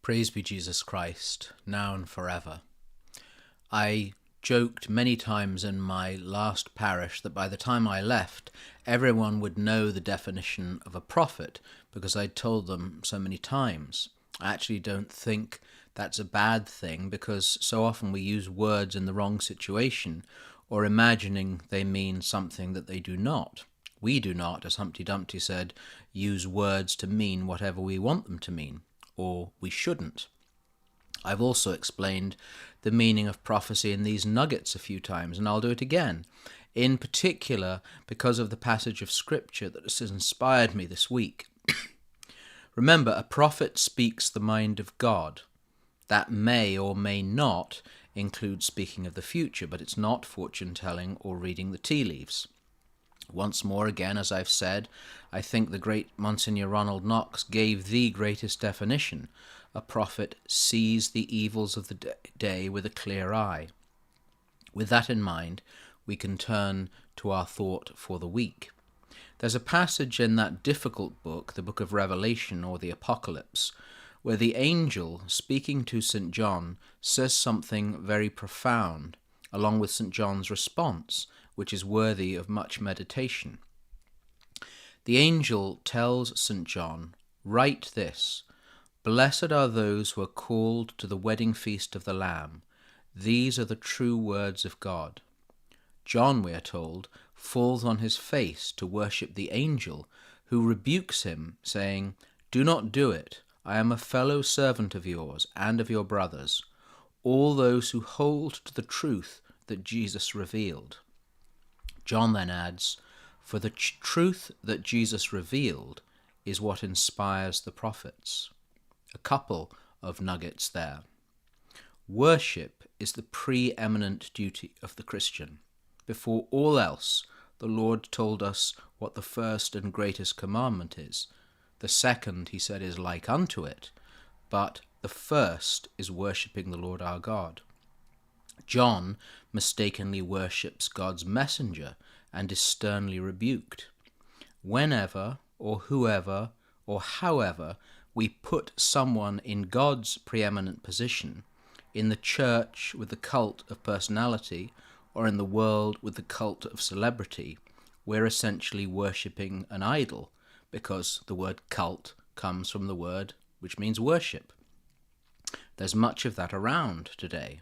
Praise be Jesus Christ, now and forever. I joked many times in my last parish that by the time I left, everyone would know the definition of a prophet because I'd told them so many times. I actually don't think that's a bad thing because so often we use words in the wrong situation or imagining they mean something that they do not. We do not, as Humpty Dumpty said, use words to mean whatever we want them to mean, or we shouldn't. I've also explained the meaning of prophecy in these nuggets a few times, and I'll do it again, in particular because of the passage of Scripture that has inspired me this week. Remember, a prophet speaks the mind of God. That may or may not include speaking of the future, but it's not fortune-telling or reading the tea leaves. Once more again, as I've said, I think the great Monsignor Ronald Knox gave the greatest definition. A prophet sees the evils of the day with a clear eye. With that in mind, we can turn to our thought for the week. There's a passage in that difficult book, the book of Revelation or the Apocalypse, where the angel, speaking to St. John, says something very profound, along with St. John's response, which is worthy of much meditation. The angel tells St. John, "Write this, Blessed are those who are called to the wedding feast of the Lamb. These are the true words of God." John, we are told, falls on his face to worship the angel, who rebukes him, saying, "Do not do it. I am a fellow servant of yours and of your brothers, all those who hold to the truth that Jesus revealed." John then adds, "For the truth that Jesus revealed is what inspires the prophets." A couple of nuggets there. Worship is the preeminent duty of the Christian. Before all else, the Lord told us what the first and greatest commandment is. The second, he said, is like unto it, but the first is worshipping the Lord our God. John mistakenly worships God's messenger and is sternly rebuked. Whenever or whoever or however we put someone in God's preeminent position, in the church with the cult of personality, or in the world with the cult of celebrity, we're essentially worshipping an idol, because the word cult comes from the word which means worship. There's much of that around today.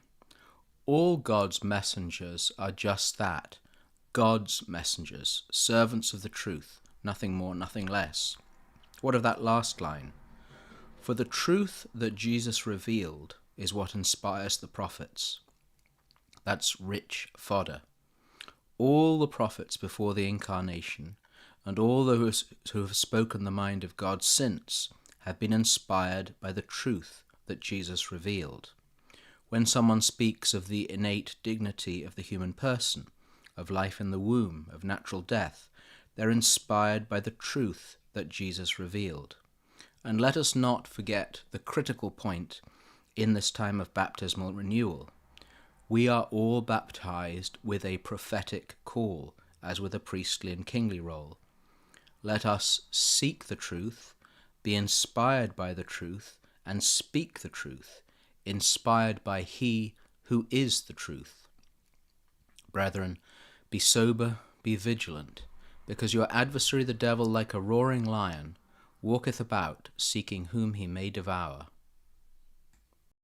All God's messengers are just that, God's messengers, servants of the truth, nothing more, nothing less. What of that last line? For the truth that Jesus revealed is what inspires the prophets. That's rich fodder. All the prophets before the Incarnation, and all those who have spoken the mind of God since, have been inspired by the truth that Jesus revealed. When someone speaks of the innate dignity of the human person, of life in the womb, of natural death, they're inspired by the truth that Jesus revealed. And let us not forget the critical point in this time of baptismal renewal. We are all baptized with a prophetic call, as with a priestly and kingly role. Let us seek the truth, be inspired by the truth, and speak the truth, inspired by He who is the truth. Brethren, be sober, be vigilant, because your adversary the devil, like a roaring lion, walketh about, seeking whom he may devour.